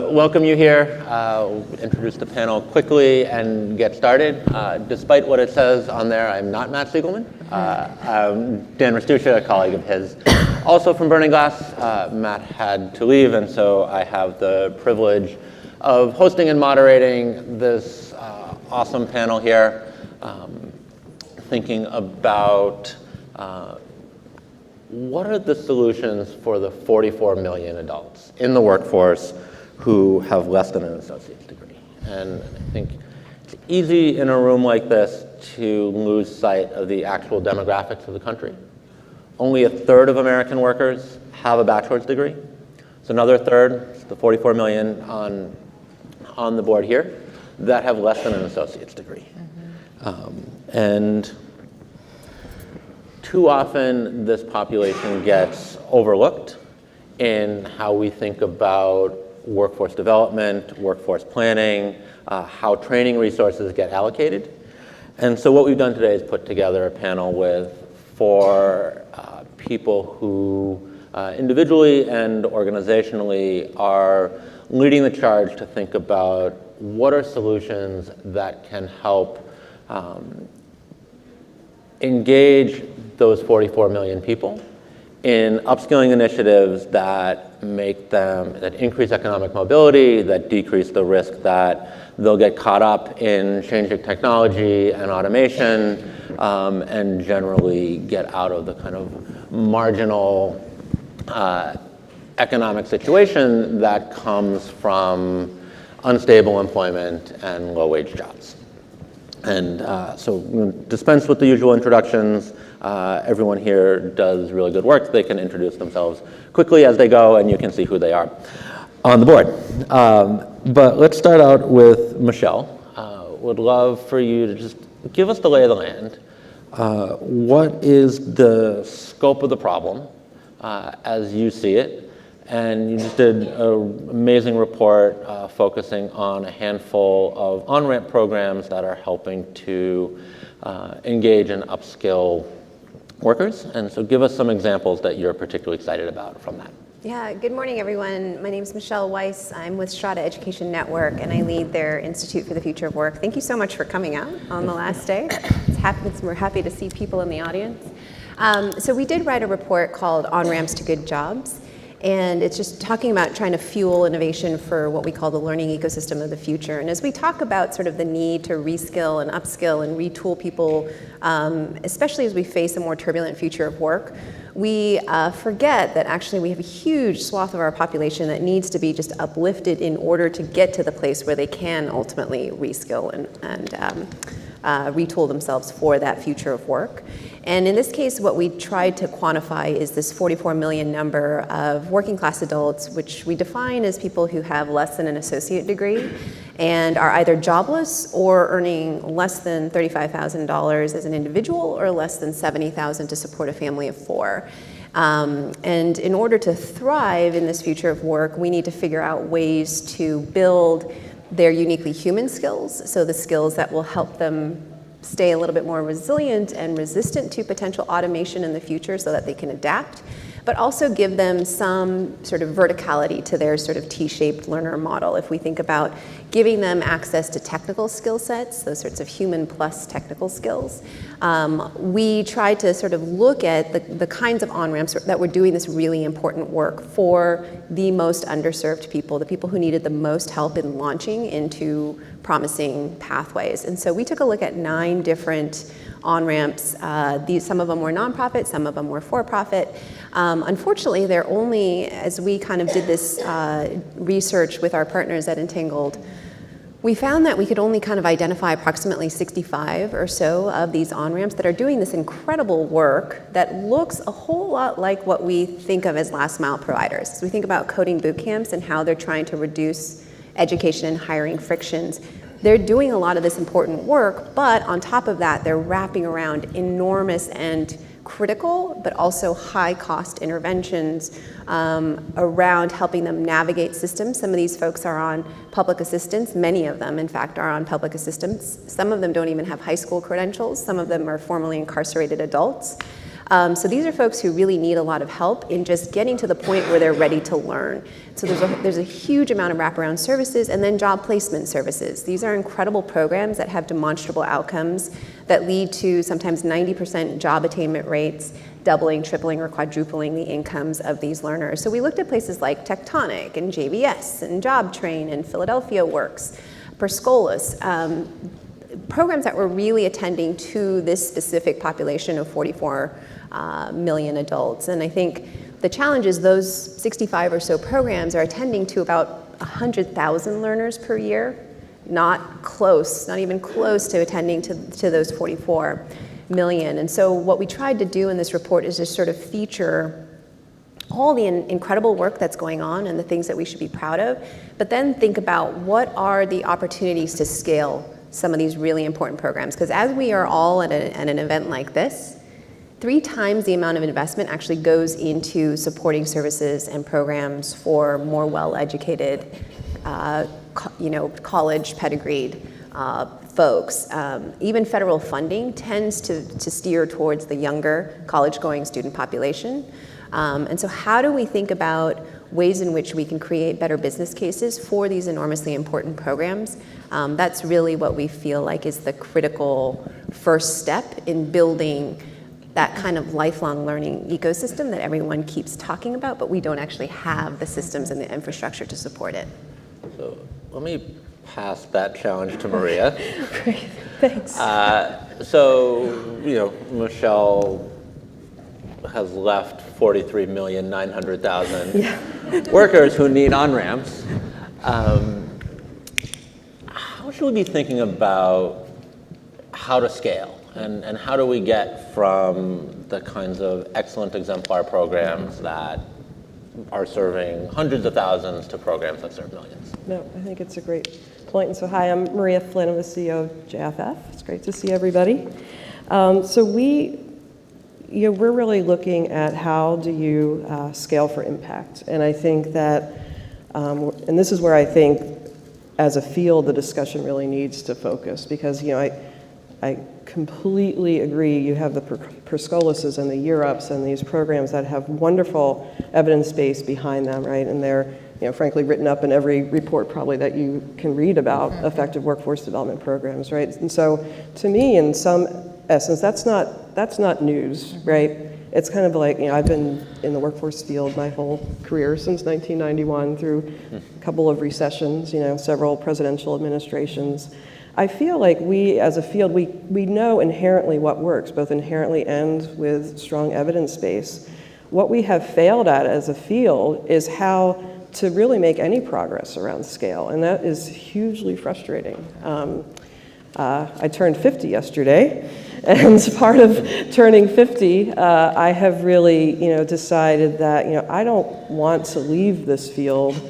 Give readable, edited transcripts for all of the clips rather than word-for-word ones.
to welcome you here, introduce the panel quickly and get started. Despite what it says on there, I'm not Matt Siegelman. I'm Dan Restuccia, a colleague of his, also from Burning Glass. Matt had to leave, and so I have the privilege of hosting and moderating this awesome panel here, thinking about what are the solutions for the 44 million adults in the workforce who have less than an associate's degree. And I think it's easy in a room like this to lose sight of the actual demographics of the country. Only a third of American workers have a bachelor's degree. So another third, the 44 million on the board here, that have less than an associate's degree. And too often this population gets overlooked in how we think about workforce development, workforce planning, how training resources get allocated. And so what we've done today is put together a panel with four people who individually and organizationally are leading the charge to think about what are solutions that can help engage those 44 million people in upskilling initiatives that that increase economic mobility, that decrease the risk that they'll get caught up in changing technology and automation, and generally get out of the kind of marginal economic situation that comes from unstable employment and low-wage jobs. And so we'll dispense with the usual introductions. Everyone here does really good work. They can introduce themselves quickly as they go, and you can see who they are on the board. But let's start out with Michelle. Would love for you to just give us the lay of the land. What is the scope of the problem as you see it? And you just did an amazing report focusing on a handful of on-ramp programs that are helping to engage and upskill workers. And so give us some examples that you're particularly excited about from that. Yeah, good morning, everyone. My name is Michelle Weiss. I'm with Strata Education Network, and I lead their Institute for the Future of Work. Thank you so much for coming out on the last day. We're happy to see people in the audience. So we did write a report called On-Ramps to Good Jobs. And it's just talking about trying to fuel innovation for what we call the learning ecosystem of the future. And as we talk about sort of the need to reskill and upskill and retool people, especially as we face a more turbulent future of work, we forget that actually we have a huge swath of our population that needs to be just uplifted in order to get to the place where they can ultimately reskill and retool themselves for that future of work. And in this case, what we tried to quantify is this 44 million number of working class adults, which we define as people who have less than an associate degree and are either jobless or earning less than $35,000 as an individual or less than $70,000 to support a family of four. And in order to thrive in this future of work, we need to figure out ways to build their uniquely human skills, so the skills that will help them stay a little bit more resilient and resistant to potential automation in the future so that they can adapt, but also give them some sort of verticality to their sort of T-shaped learner model. If we think about giving them access to technical skill sets, those sorts of human plus technical skills, we try to sort of look at the kinds of on-ramps that were doing this really important work for the most underserved people, the people who needed the most help in launching into promising pathways. And so we took a look at 9 different on-ramps. Some of them were nonprofit, some of them were for-profit. Unfortunately, they're only, as we kind of did this research with our partners at Entangled, we found that we could only kind of identify approximately 65 or so of these on-ramps that are doing this incredible work that looks a whole lot like what we think of as last mile providers. So we think about coding boot camps and how they're trying to reduce education and hiring frictions. They're doing a lot of this important work, but on top of that, they're wrapping around enormous and critical, but also high-cost interventions around helping them navigate systems. Some of these folks are on public assistance. Many of them, in fact, are on public assistance. Some of them don't even have high school credentials. Some of them are formerly incarcerated adults. So these are folks who really need a lot of help in just getting to the point where they're ready to learn. So there's a huge amount of wraparound services and then job placement services. These are incredible programs that have demonstrable outcomes that lead to sometimes 90% job attainment rates, doubling, tripling, or quadrupling the incomes of these learners. So we looked at places like Tectonic and JVS and JobTrain and Philadelphia Works, Perscolas, programs that were really attending to this specific population of 44 million adults. And I think the challenge is those 65 or so programs are attending to about 100,000 learners per year, not even close to attending to those 44 million. And so what we tried to do in this report is just sort of feature all the incredible work that's going on and the things that we should be proud of, but then think about what are the opportunities to scale some of these really important programs. Because as we are all at an event like this, 3 times the amount of investment actually goes into supporting services and programs for more well-educated, college pedigreed folks. Even federal funding tends to steer towards the younger college-going student population. And so how do we think about ways in which we can create better business cases for these enormously important programs? That's really what we feel like is the critical first step in building that kind of lifelong learning ecosystem that everyone keeps talking about, but we don't actually have the systems and the infrastructure to support it. So let me pass that challenge to Maria. Great, thanks. Michelle has left 43,900,000 workers who need on-ramps. How should we be thinking about how to scale? And how do we get from the kinds of excellent exemplar programs that are serving hundreds of thousands to programs that serve millions? No, I think it's a great point. And so hi, I'm Maria Flynn, I'm the CEO of JFF. It's great to see everybody. So we're really looking at how do you scale for impact. And I think that, and this is where I think as a field the discussion really needs to focus, because I completely agree. You have the Perscolases and the Europes and these programs that have wonderful evidence base behind them, right? And they're, frankly, written up in every report probably that you can read about effective workforce development programs, right? And so, to me, in some essence, that's not news, right? It's kind of like, I've been in the workforce field my whole career since 1991 through a couple of recessions, several presidential administrations. I feel like we, as a field, we know inherently what works, both inherently and with strong evidence base. What we have failed at as a field is how to really make any progress around scale, and that is hugely frustrating. I turned 50 yesterday, and as part of turning 50, I have really, decided that, I don't want to leave this field,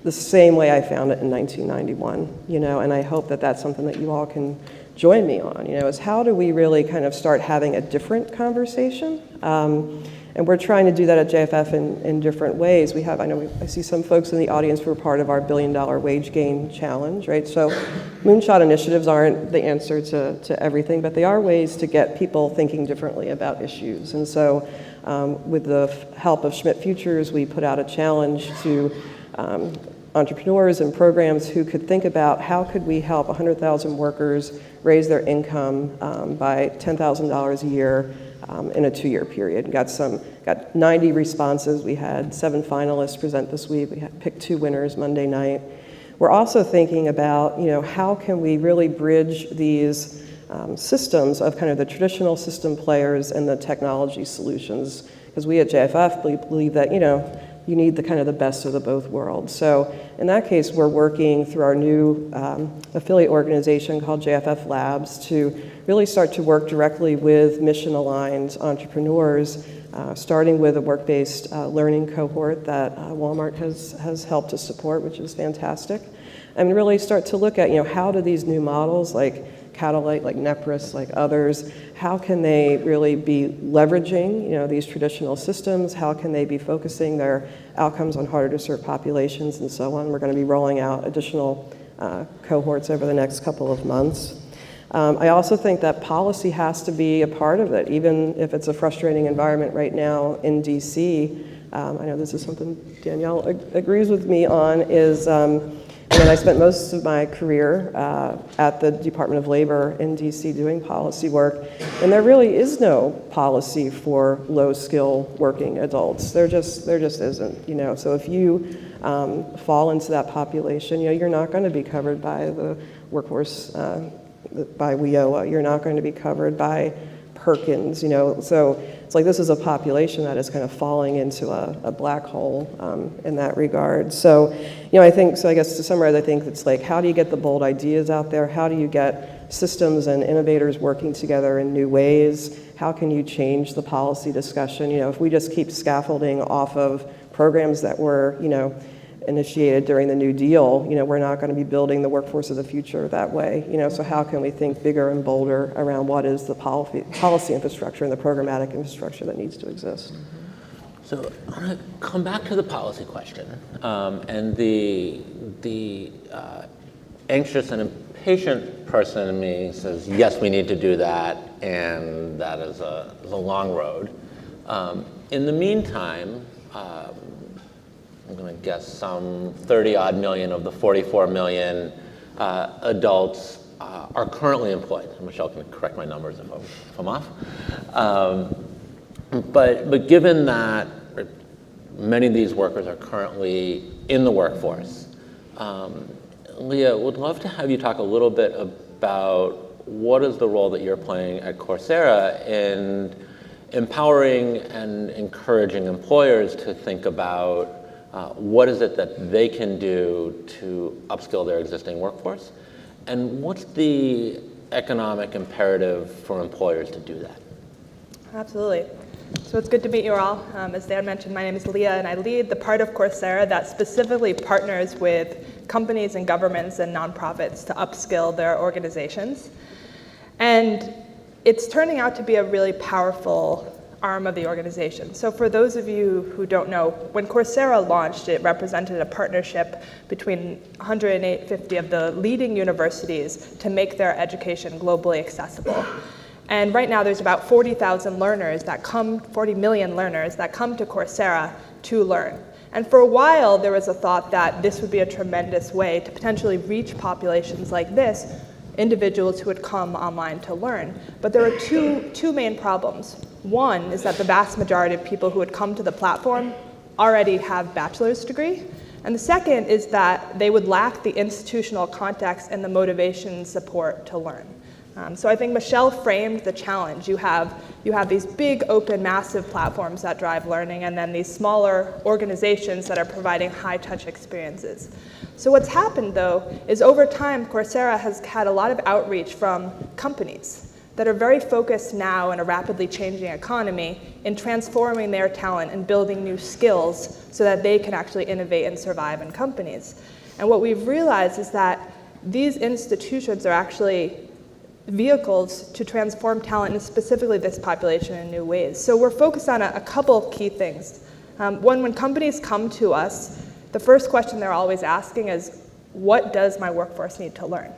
the same way I found it in 1991, and I hope that that's something that you all can join me on, is how do we really kind of start having a different conversation? And we're trying to do that at JFF in different ways. I see some folks in the audience who are part of our $1 billion wage gain challenge, right? So moonshot initiatives aren't the answer to everything, but they are ways to get people thinking differently about issues. And so with the help of Schmidt Futures, we put out a challenge to entrepreneurs and programs who could think about how could we help 100,000 workers raise their income by $10,000 a year in a 2-year period. Got 90 responses. We had 7 finalists present this week. We picked 2 winners Monday night. We're also thinking about, how can we really bridge these systems of kind of the traditional system players and the technology solutions, because we at JFF believe that, you need the kind of the best of the both worlds. So in that case, we're working through our new affiliate organization called JFF Labs to really start to work directly with mission-aligned entrepreneurs, starting with a work-based learning cohort that Walmart has helped to support, which is fantastic, and really start to look at, how do these new models like Catalyte, like Nepris, like others, how can they really be leveraging, these traditional systems? How can they be focusing their outcomes on harder to serve populations and so on? We're going to be rolling out additional cohorts over the next couple of months. I also think that policy has to be a part of it, even if it's a frustrating environment right now in DC. I know this is something Danielle agrees with me on, is, and I spent most of my career at the Department of Labor in DC doing policy work, and there really is no policy for low-skill working adults. There just isn't, you know. So if you fall into that population, you know, you're not going to be covered by the workforce, by WIOA. You're not going to be covered by Perkins, you know. So it's like this is a population that is kind of falling into a black hole in that regard. So, you know, I think, so I guess to summarize, I think it's like, how do you get the bold ideas out there? How do you get systems and innovators working together in new ways? How can you change the policy discussion? You know, if we just keep scaffolding off of programs that were, you know, initiated during the New Deal, you know, we're not going to be building the workforce of the future that way. You know, so how can we think bigger and bolder around what is the policy infrastructure and the programmatic infrastructure that needs to exist? So I want to come back to the policy question, and the anxious and impatient person in me says, yes, we need to do that, and that is a long road. In the meantime, I'm going to guess some 30-odd million of the 44 million adults are currently employed. Michelle can correct my numbers if I'm off. But given that many of these workers are currently in the workforce, Leah, would love to have you talk a little bit about what is the role that you're playing at Coursera in empowering and encouraging employers to think about what is it that they can do to upskill their existing workforce? And what's the economic imperative for employers to do that? Absolutely. So it's good to meet you all. As Dan mentioned, my name is Leah, and I lead the part of Coursera that specifically partners with companies and governments and nonprofits to upskill their organizations. And it's turning out to be a really powerful arm of the organization. So for those of you who don't know, when Coursera launched, it represented a partnership between 150 of the leading universities to make their education globally accessible. And right now there's about 40,000 learners that come, 40 million learners that come to Coursera to learn. And for a while there was a thought that this would be a tremendous way to potentially reach populations like this, individuals who would come online to learn. But there are two main problems. One is that the vast majority of people who would come to the platform already have bachelor's degree. And the second is that they would lack the institutional context and the motivation and support to learn. So I think Michelle framed the challenge. You have these big, open, massive platforms that drive learning, and then these smaller organizations that are providing high-touch experiences. So what's happened, though, is over time, Coursera has had a lot of outreach from companies that are very focused now in a rapidly changing economy in transforming their talent and building new skills so that they can actually innovate and survive in companies. And what we've realized is that these institutions are actually vehicles to transform talent, and specifically this population, in new ways. So we're focused on a couple key things. One, when companies come to us, the first question they're always asking is, what does my workforce need to learn?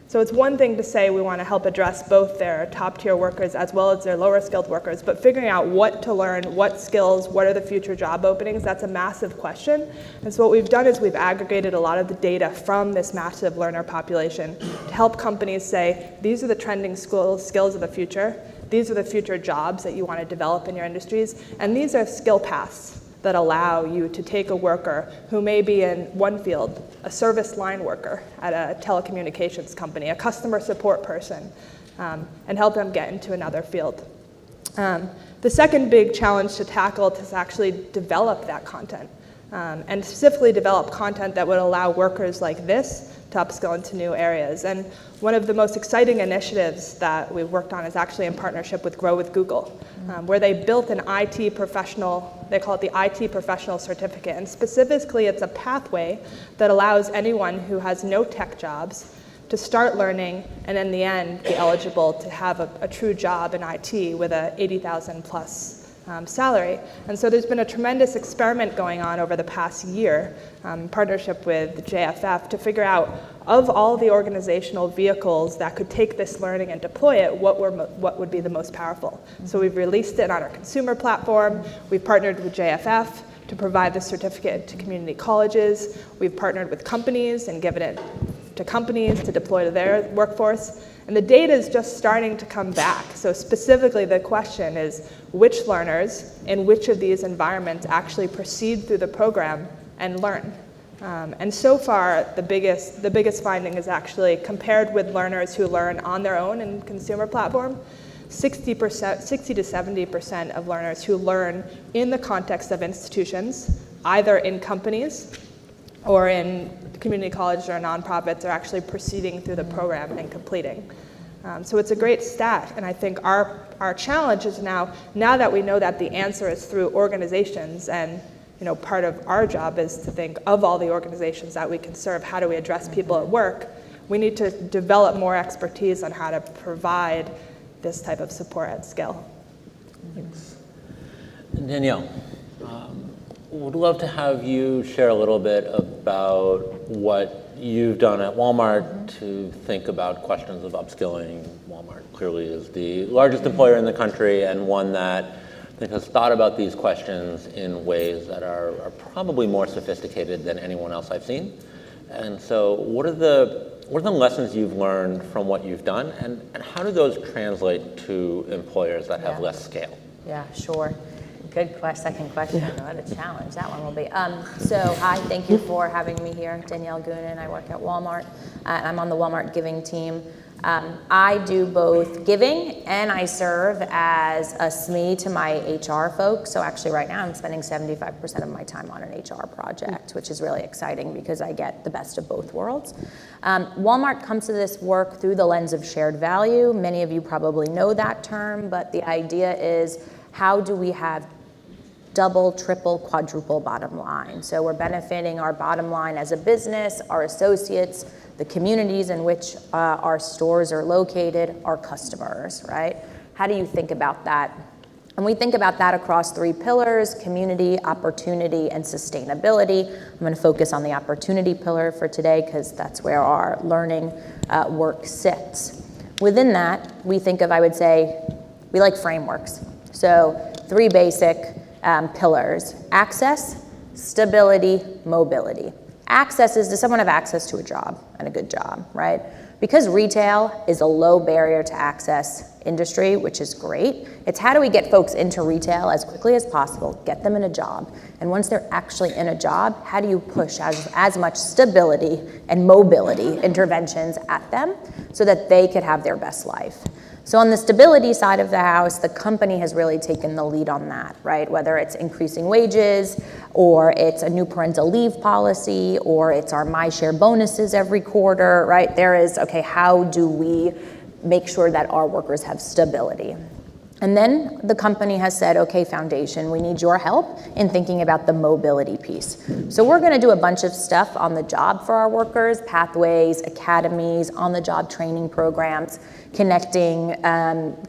So it's one thing to say we want to help address both their top-tier workers as well as their lower-skilled workers, but figuring out what to learn, what skills, what are the future job openings, that's a massive question. And so what we've done is we've aggregated a lot of the data from this massive learner population to help companies say, these are the trending skills of the future, these are the future jobs that you want to develop in your industries, and these are skill paths that allow you to take a worker who may be in one field, a service line worker at a telecommunications company, a customer support person, and help them get into another field. The second big challenge to tackle is to actually develop that content, and specifically develop content that would allow workers like this to upskill into new areas. And one of the most exciting initiatives that we've worked on is actually in partnership with Grow with Google, where they built an IT professional, they call it the IT professional certificate. And specifically, it's a pathway that allows anyone who has no tech jobs to start learning and in the end be eligible to have a true job in IT with a 80,000 plus salary. And so there's been a tremendous experiment going on over the past year in partnership with JFF to figure out, of all the organizational vehicles that could take this learning and deploy it, what would be the most powerful. So we've released it on our consumer platform. We've partnered with JFF to provide the certificate to community colleges. We've partnered with companies and given it to companies to deploy to their workforce. And the data is just starting to come back. So specifically, the question is, which learners in which of these environments actually proceed through the program and learn? And so far, the biggest finding is actually compared with learners who learn on their own in consumer platform, 60 to 70% of learners who learn in the context of institutions, either in companies or in community colleges or nonprofits, are actually proceeding through the program and completing. So it's a great stat, and I think our challenge is now that we know that the answer is through organizations, and part of our job is to think of all the organizations that we can serve, how do we address people at work? We need to develop more expertise on how to provide this type of support at scale. Thanks. Danielle, would love to have you share a little bit about what you've done at Walmart to think about questions of upskilling. Walmart clearly is the largest employer in the country, and one that I think has thought about these questions in ways that are probably more sophisticated than anyone else I've seen. And so what are the lessons you've learned from what you've done, and how do those translate to employers that have less scale? Yeah, sure. Good second question. What a challenge that one will be. So hi, thank you for having me here. Danielle Goonan, I work at Walmart. I'm on the Walmart giving team. I do both giving, and I serve as a SME to my HR folks. So actually right now I'm spending 75% of my time on an HR project, which is really exciting because I get the best of both worlds. Walmart comes to this work through the lens of shared value. Many of you probably know that term, but the idea is, how do we have double, triple, quadruple bottom line? So we're benefiting our bottom line as a business, our associates, the communities in which our stores are located, our customers, right? How do you think about that? And we think about that across 3 pillars: community, opportunity, and sustainability. I'm going to focus on the opportunity pillar for today because that's where our learning work sits. Within that, we think of, I would say, we like frameworks. So 3 basic pillars: access, stability, mobility. Access is, does someone have access to a job, and a good job, right? Because retail is a low barrier to access industry, which is great, it's how do we get folks into retail as quickly as possible, get them in a job, and once they're actually in a job, how do you push as much stability and mobility interventions at them so that they could have their best life? So on the stability side of the house, the company has really taken the lead on that, right? Whether it's increasing wages, or it's a new parental leave policy, or it's our MyShare bonuses every quarter, right? There is, okay, how do we make sure that our workers have stability? And then the company has said, okay, Foundation, we need your help in thinking about the mobility piece. So we're going to do a bunch of stuff on the job for our workers: pathways, academies, on-the-job training programs, connecting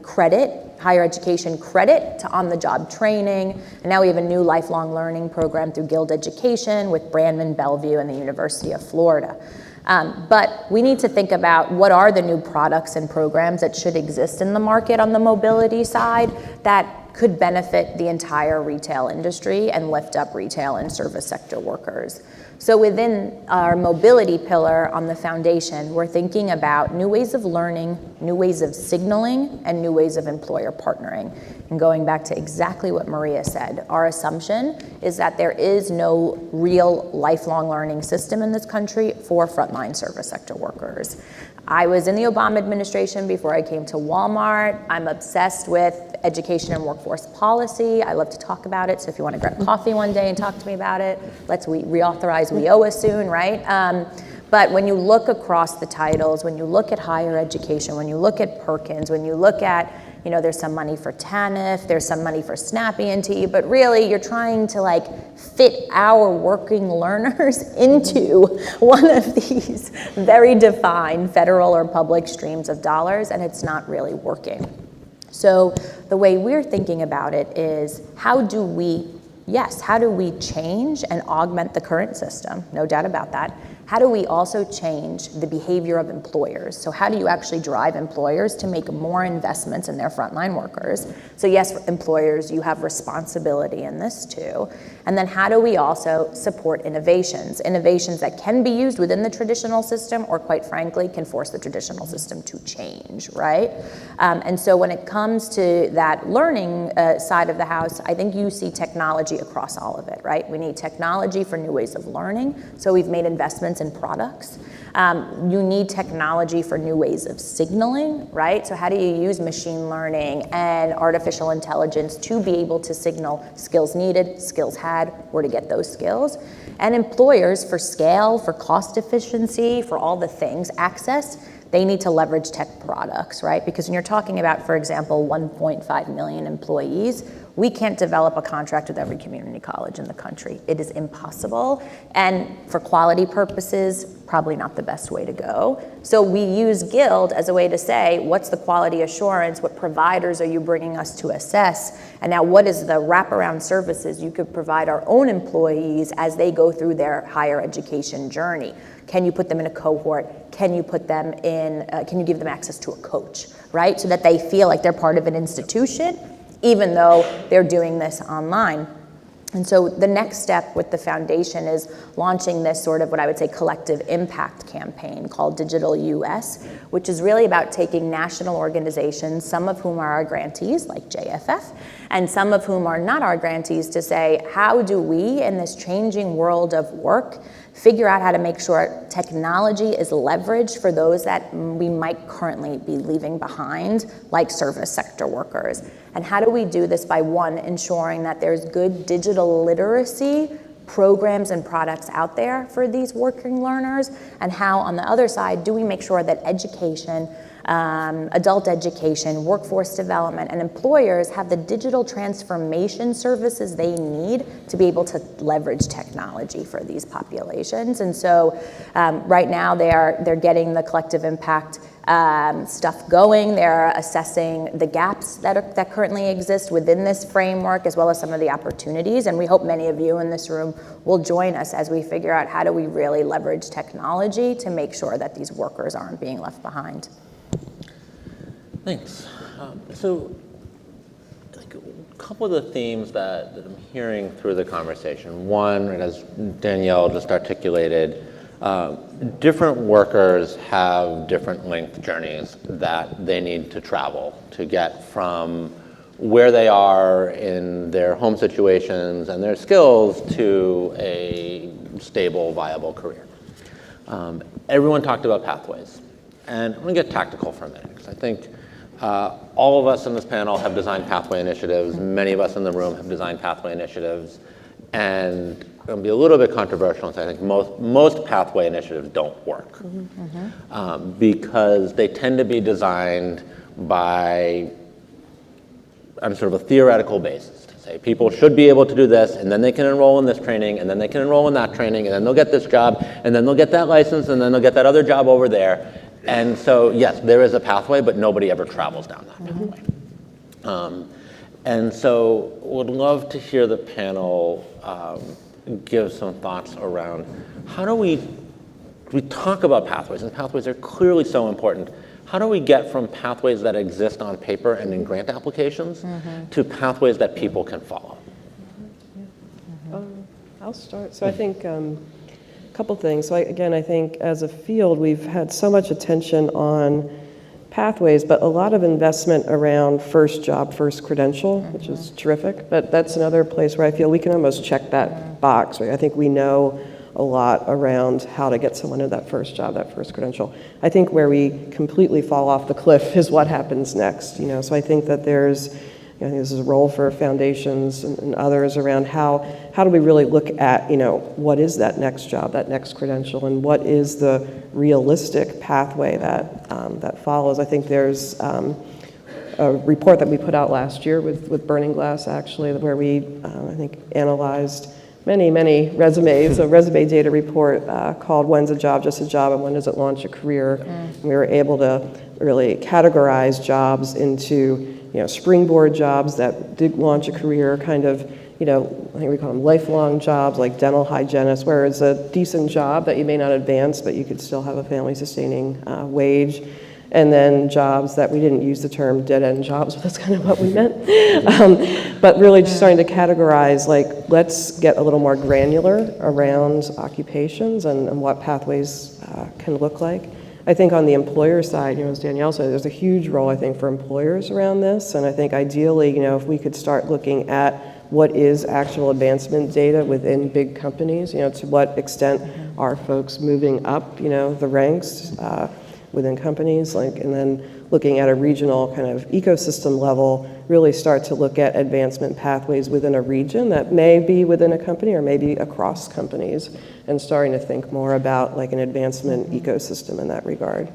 credit, higher education credit to on-the-job training. And now we have a new lifelong learning program through Guild Education with Brandman Bellevue and the University of Florida. But we need to think about what are the new products and programs that should exist in the market on the mobility side that could benefit the entire retail industry and lift up retail and service sector workers. So within our mobility pillar on the Foundation, we're thinking about new ways of learning, new ways of signaling, and new ways of employer partnering. And going back to exactly what Maria said, our assumption is that there is no real lifelong learning system in this country for frontline service sector workers. I was in the Obama administration before I came to Walmart. I'm obsessed with education and workforce policy. I love to talk about it, so if you want to grab coffee one day and talk to me about it, let's reauthorize WIOA soon, right? But when you look across the titles, when you look at higher education, when you look at Perkins, when you look at, there's some money for TANF, there's some money for SNAP ENT, but really you're trying to fit our working learners into one of these very defined federal or public streams of dollars, and it's not really working. So the way we're thinking about it is how do we change and augment the current system? No doubt about that. How do we also change the behavior of employers? So how do you actually drive employers to make more investments in their frontline workers? So yes, employers, you have responsibility in this too. And then how do we also support innovations that can be used within the traditional system or quite frankly can force the traditional system to change, right? And so when it comes to that learning side of the house, I think you see technology across all of it, right? We need technology for new ways of learning. So we've made investments in products. You need technology for new ways of signaling, right? So how do you use machine learning and artificial intelligence to be able to signal skills needed, skills had, where to get those skills? And employers, for scale, for cost efficiency, for all the things, access, they need to leverage tech products, right? Because when you're talking about, for example, 1.5 million employees, we can't develop a contract with every community college in the country. It is impossible. And for quality purposes, probably not the best way to go. So we use Guild as a way to say, what's the quality assurance? What providers are you bringing us to assess? And now what is the wraparound services you could provide our own employees as they go through their higher education journey? Can you put them in a cohort? Can you put them in, can you give them access to a coach, right? So that they feel like they're part of an institution, even though they're doing this online. And so the next step with the foundation is launching this sort of what I would say collective impact campaign called Digital US, which is really about taking national organizations, some of whom are our grantees like JFF, and some of whom are not our grantees, to say, how do we in this changing world of work figure out how to make sure technology is leveraged for those that we might currently be leaving behind, like service sector workers. And how do we do this by, one, ensuring that there's good digital literacy programs and products out there for these working learners, and how, on the other side, do we make sure that education, adult education, workforce development, and employers have the digital transformation services they need to be able to leverage technology for these populations. And so right now they're getting the collective impact stuff going. They're assessing the gaps that currently exist within this framework, as well as some of the opportunities. And we hope many of you in this room will join us as we figure out how do we really leverage technology to make sure that these workers aren't being left behind. Thanks. So a couple of the themes that I'm hearing through the conversation. One, as Danielle just articulated, different workers have different length journeys that they need to travel to get from where they are in their home situations and their skills to a stable, viable career. Everyone talked about pathways. And I'm going to get tactical for a minute, because I think all of us in this panel have designed pathway initiatives. Many of us in the room have designed pathway initiatives. And I'm going to be a little bit controversial and say I think most pathway initiatives don't work because they tend to be designed by on sort of a theoretical basis. To say people should be able to do this, and then they can enroll in this training, and then they can enroll in that training, and then they'll get this job, and then they'll get that license, and then they'll get that other job over there. And so, yes, there is a pathway, but nobody ever travels down that pathway. And so would love to hear the panel give some thoughts around how do we talk about pathways, and pathways are clearly so important. How do we get from pathways that exist on paper and in grant applications to pathways that people can follow? I'll start. So I think a couple things. So I think as a field, we've had so much attention on pathways, but a lot of investment around first job, first credential, which is terrific. But that's another place where I feel we can almost check that box, right? I think we know a lot around how to get someone to that first job, that first credential. I think where we completely fall off the cliff is what happens next. So I think that there's, I think this is a role for foundations and others around how do we really look at, what is that next job, that next credential, and what is the realistic pathway that follows. I think there's a report that we put out last year with Burning Glass, actually, where we, I think, analyzed many resumes, a resume data report called When's a Job Just a Job and When Does It Launch a Career? And we were able to really categorize jobs into springboard jobs that did launch a career, kind of, I think we call them lifelong jobs, like dental hygienist, where it's a decent job that you may not advance, but you could still have a family-sustaining wage. And then jobs that we didn't use the term dead-end jobs, but that's kind of what we meant. But really just starting to categorize, like, let's get a little more granular around occupations and what pathways can look like. I think on the employer side, as Danielle said, there's a huge role, I think, for employers around this. And I think ideally, if we could start looking at what is actual advancement data within big companies, to what extent are folks moving up, the ranks, within companies, and then looking at a regional kind of ecosystem level, really start to look at advancement pathways within a region that may be within a company or maybe across companies, and starting to think more about like an advancement ecosystem in that regard.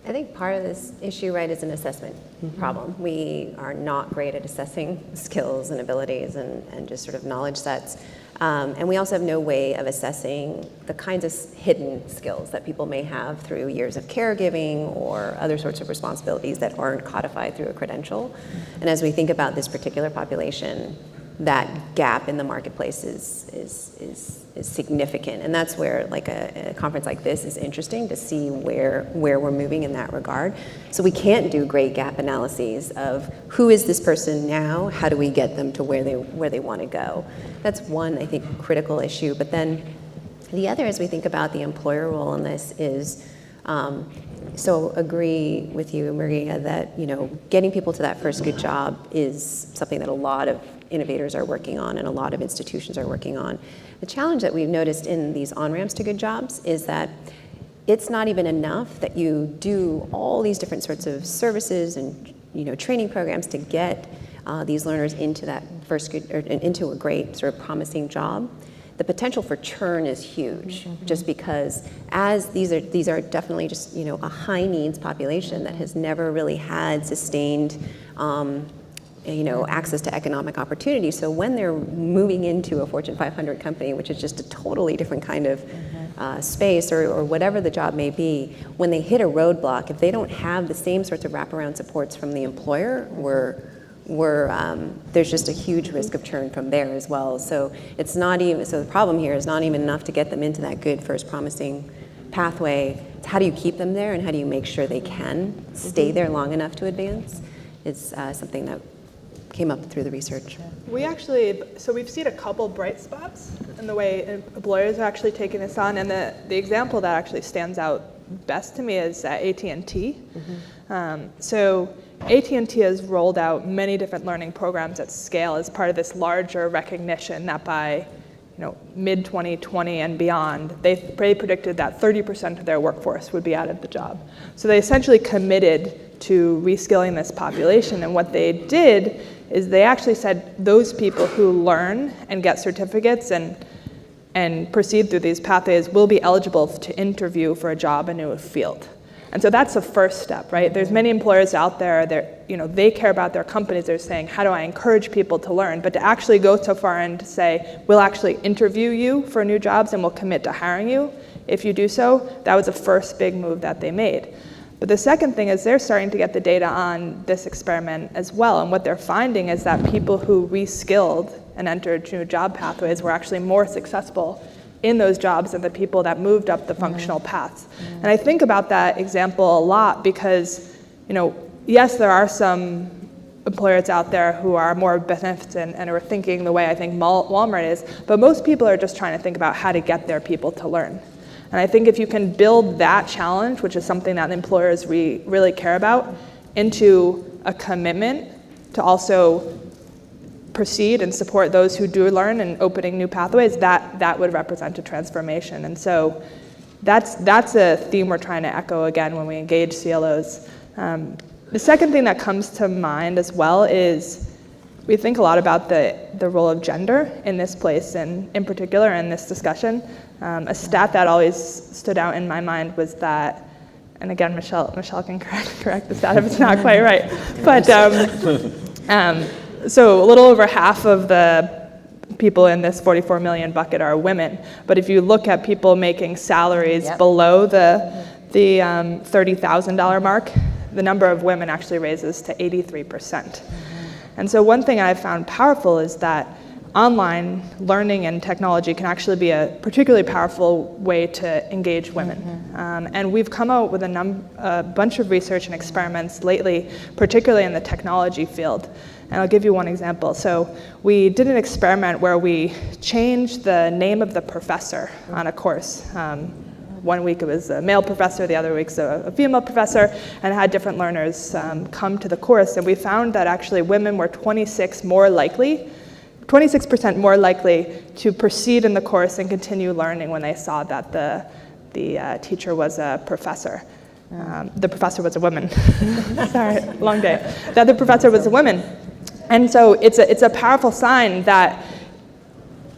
I think part of this issue, right, is an assessment problem. We are not great at assessing skills and abilities and just sort of knowledge sets. And we also have no way of assessing the kinds of hidden skills that people may have through years of caregiving or other sorts of responsibilities that aren't codified through a credential. And as we think about this particular population, that gap in the marketplace is significant. And that's where like a conference like this is interesting to see where we're moving in that regard. So we can't do great gap analyses of who is this person now, how do we get them to where they want to go. That's one, I think, critical issue. But then the other, as we think about the employer role in this, is so agree with you, Maria, that getting people to that first good job is something that a lot of innovators are working on and a lot of institutions are working on. The challenge that we've noticed in these on-ramps to good jobs is that it's not even enough that you do all these different sorts of services and training programs to get these learners into that first good, or into a great sort of promising job. The potential for churn is huge, just because as these are definitely just a high needs population that has never really had sustained access to economic opportunity. So when they're moving into a Fortune 500 company, which is just a totally different kind of space or whatever the job may be, when they hit a roadblock, if they don't have the same sorts of wraparound supports from the employer, there's just a huge risk of churn from there as well. So the problem here is not even enough to get them into that good first promising pathway. It's how do you keep them there and how do you make sure they can stay there long enough to advance? It's something that came up through the research. We've seen a couple bright spots in the way employers are actually taking this on, and the example that actually stands out best to me is AT&T. So AT&T has rolled out many different learning programs at scale as part of this larger recognition that by mid-2020 and beyond, they predicted that 30% of their workforce would be out of the job. So they essentially committed to reskilling this population, and what they did is they actually said those people who learn and get certificates and proceed through these pathways will be eligible to interview for a job in a new field. And so that's the first step, right? There's many employers out there that, they care about their companies. They're saying, how do I encourage people to learn? But to actually go so far and to say, we'll actually interview you for new jobs and we'll commit to hiring you if you do so, that was the first big move that they made. But the second thing is they're starting to get the data on this experiment as well. And what they're finding is that people who reskilled and entered new job pathways were actually more successful in those jobs than the people that moved up the functional paths. And I think about that example a lot because, yes, there are some employers out there who are more beneficent and are thinking the way I think Walmart is, but most people are just trying to think about how to get their people to learn. And I think if you can build that challenge, which is something that employers really care about, into a commitment to also proceed and support those who do learn and opening new pathways, that would represent a transformation. And so that's a theme we're trying to echo again when we engage CLOs. The second thing that comes to mind as well is we think a lot about the role of gender in this place and in particular in this discussion. A stat that always stood out in my mind was that, and again, Michelle can correct the stat if it's not quite right, but so a little over half of the people in this 44 million bucket are women. But if you look at people making salaries below the $30,000 mark, the number of women actually raises to 83%. And so one thing I've found powerful is that online learning and technology can actually be a particularly powerful way to engage women. And we've come out with a bunch of research and experiments lately, particularly in the technology field. And I'll give you one example. So we did an experiment where we changed the name of the professor on a course. 1 week it was a male professor, the other week's a female professor, and had different learners come to the course. And we found that actually women were 26% more likely to proceed in the course and continue learning when they saw that the teacher was a professor. The professor was a woman. Sorry, long day. That the professor was a woman. And so it's a powerful sign that,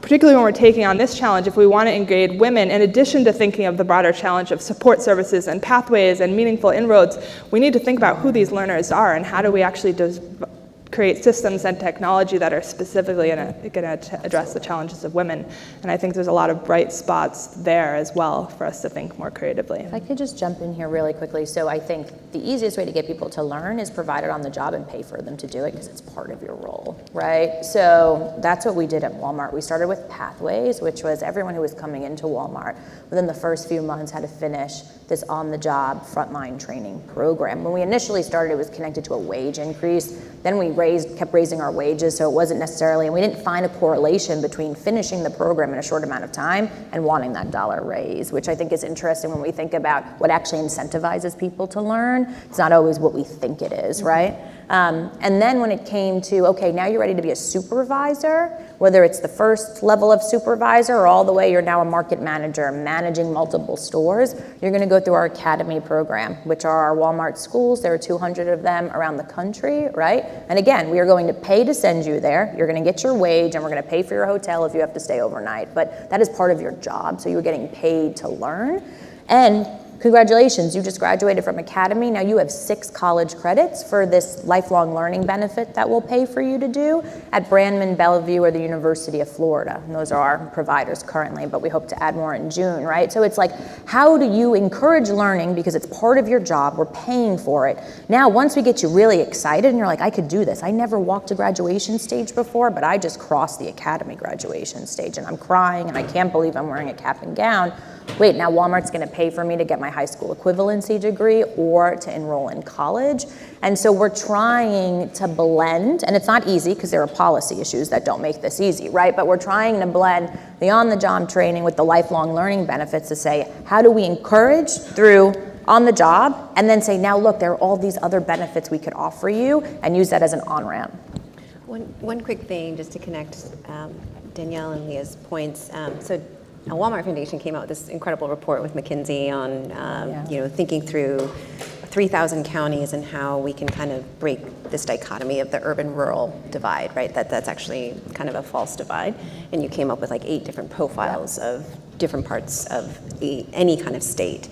particularly when we're taking on this challenge, if we want to engage women, in addition to thinking of the broader challenge of support services and pathways and meaningful inroads, we need to think about who these learners are and how do we actually create systems and technology that are specifically going to address the challenges of women. And I think there's a lot of bright spots there as well for us to think more creatively. If I could just jump in here really quickly. So I think the easiest way to get people to learn is provide it on the job and pay for them to do it because it's part of your role, right? So that's what we did at Walmart. We started with Pathways, which was everyone who was coming into Walmart within the first few months had to finish this on-the-job frontline training program. When we initially started, it was connected to a wage increase. Then we kept raising our wages, so it wasn't necessarily, and we didn't find a correlation between finishing the program in a short amount of time and wanting that dollar raise, which I think is interesting when we think about what actually incentivizes people to learn. It's not always what we think it is, right? And then when it came to, okay, now you're ready to be a supervisor, whether it's the first level of supervisor or all the way you're now a market manager managing multiple stores, you're going to go through our academy program, which are our Walmart schools. There are 200 of them around the country, right? And again, we are going to pay to send you there. You're going to get your wage, and we're going to pay for your hotel if you have to stay overnight. But that is part of your job, so you're getting paid to learn. And congratulations, you just graduated from Academy. Now you have 6 college credits for this lifelong learning benefit that we'll pay for you to do at Brandman, Bellevue, or the University of Florida. And those are our providers currently, but we hope to add more in June, right? So it's like, how do you encourage learning because it's part of your job, we're paying for it. Now, once we get you really excited and you're like, I could do this. I never walked a graduation stage before, but I just crossed the Academy graduation stage and I'm crying and I can't believe I'm wearing a cap and gown. Wait, now Walmart's going to pay for me to get my high school equivalency degree or to enroll in college. And so we're trying to blend, and it's not easy because there are policy issues that don't make this easy, right? But we're trying to blend the on-the-job training with the lifelong learning benefits to say, how do we encourage through on the job and then say, now look, there are all these other benefits we could offer you and use that as an on-ramp. One quick thing just to connect Danielle and Leah's points. So Walmart Foundation came out with this incredible report with McKinsey on thinking through 3,000 counties and how we can kind of break this dichotomy of the urban-rural divide, right? That's actually kind of a false divide. And you came up with like 8 different profiles of different parts of any kind of state.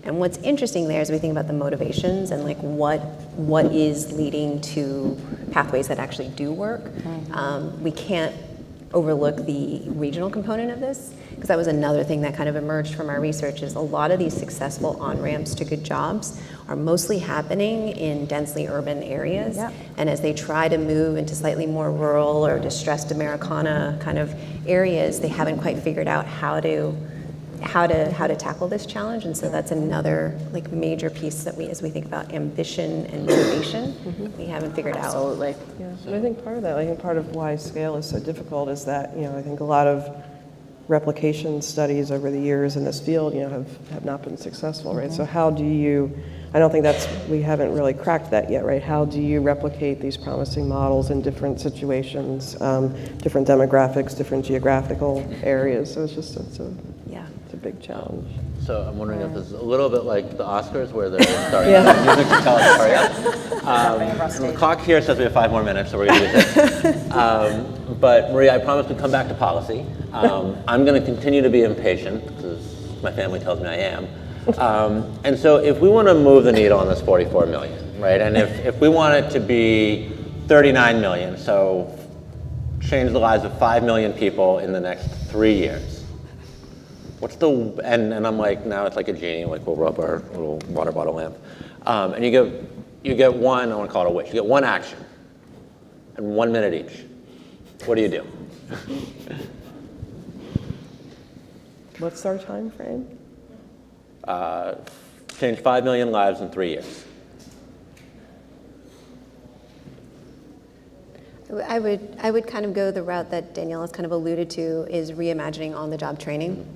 And what's interesting there is we think about the motivations and like what is leading to pathways that actually do work. We can't overlook the regional component of this, because that was another thing that kind of emerged from our research is a lot of these successful on-ramps to good jobs are mostly happening in densely urban areas. Yep. And as they try to move into slightly more rural or distressed Americana kind of areas, they haven't quite figured out how to tackle this challenge. And so that's another like major piece that as we think about ambition and motivation, we haven't figured out. Absolutely. Yeah, and I think part of that, I think part of why scale is so difficult is that, I think a lot of replication studies over the years in this field, have not been successful, right? So how do you, I don't think we haven't really cracked that yet, right? How do you replicate these promising models in different situations, different demographics, different geographical areas? So it's a big challenge. So I'm wondering if this is a little bit like the Oscars where they're starting music to tell us to hurry up. The clock here says we have 5 more minutes, so we're going to use it. But Maria, I promised to come back to policy. I'm going to continue to be impatient, because my family tells me I am. And so if we want to move the needle on this 44 million, right, and if we want it to be 39 million, so change the lives of 5 million people in the next 3 years, and I'm like, now it's like a genie, like we'll rub our little water bottle lamp. And you go, you get one, I want to call it a wish, you get one action and 1 minute each. What do you do? What's our time frame? Change 5 million lives in 3 years. I would kind of go the route that Danielle has kind of alluded to, is reimagining on-the-job training.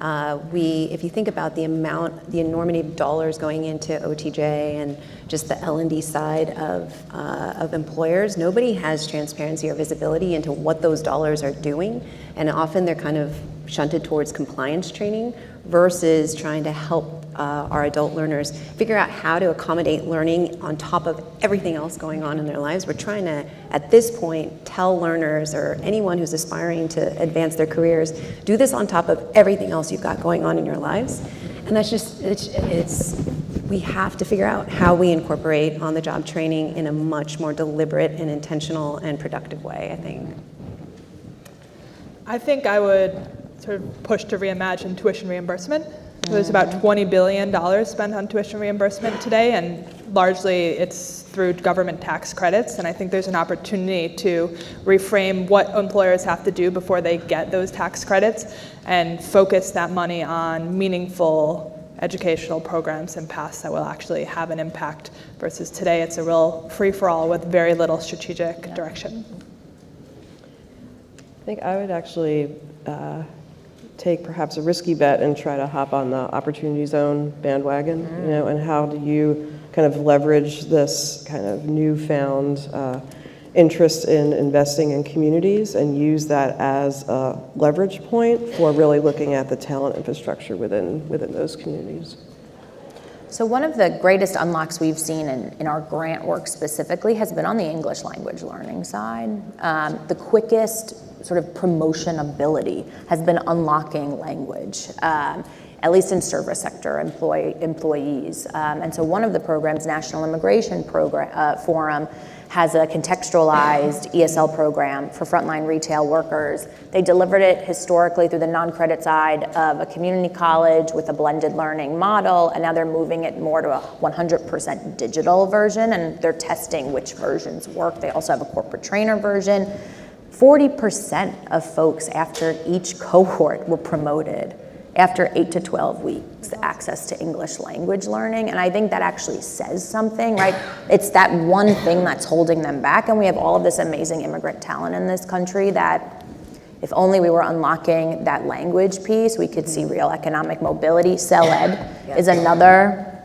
If you think about the enormity of dollars going into OTJ and just the L&D side of employers, nobody has transparency or visibility into what those dollars are doing, and often they're kind of shunted towards compliance training versus trying to help our adult learners figure out how to accommodate learning on top of everything else going on in their lives. We're trying to, at this point, tell learners or anyone who's aspiring to advance their careers, do this on top of everything else you've got going on in your lives. And that's just, we have to figure out how we incorporate on-the-job training in a much more deliberate and intentional and productive way, I think. I think I would sort of push to reimagine tuition reimbursement. There's about $20 billion spent on tuition reimbursement today, and largely it's through government tax credits. And I think there's an opportunity to reframe what employers have to do before they get those tax credits and focus that money on meaningful educational programs and paths that will actually have an impact, versus today it's a real free-for-all with very little strategic direction. I think I would actually take perhaps a risky bet and try to hop on the opportunity zone bandwagon, and how do you kind of leverage this kind of newfound interest in investing in communities and use that as a leverage point for really looking at the talent infrastructure within those communities. So one of the greatest unlocks we've seen in our grant work specifically has been on the English language learning side. The quickest sort of promotion ability has been unlocking language, at least in service sector employees. And so one of the programs, National Immigration Forum, has a contextualized ESL program for frontline retail workers. They delivered it historically through the non-credit side of a community college with a blended learning model, and now they're moving it more to a 100% digital version, and they're testing which versions work. They also have a corporate trainer version. 40% of folks after each cohort were promoted after 8 to 12 weeks access to English language learning. And I think that actually says something, right? It's that one thing that's holding them back. And we have all of this amazing immigrant talent in this country that if only we were unlocking that language piece, we could see real economic mobility. CELED is another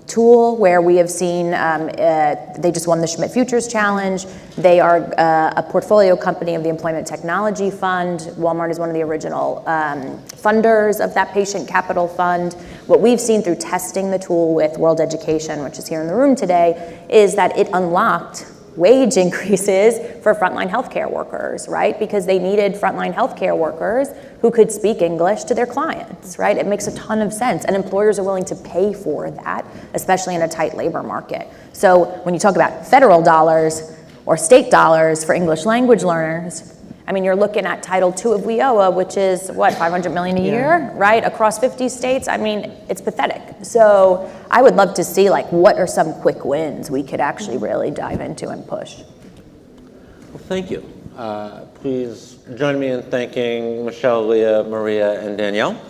tool where we have seen, they just won the Schmidt Futures Challenge. They are a portfolio company of the Employment Technology Fund. Walmart is one of the original funders of that patient capital fund. What we've seen through testing the tool with World Education, which is here in the room today, is that it unlocked wage increases for frontline healthcare workers, right? Because they needed frontline healthcare workers who could speak English to their clients, right? It makes a ton of sense, and employers are willing to pay for that, especially in a tight labor market. So when you talk about federal dollars or state dollars for English language learners, I mean, you're looking at Title II of WIOA, which is, what, $500 million a year, right? Across 50 states. I mean, it's pathetic. So I would love to see, like, what are some quick wins we could actually really dive into and push. Well, thank you. Please join me in thanking Michelle, Leah, Maria, and Danielle.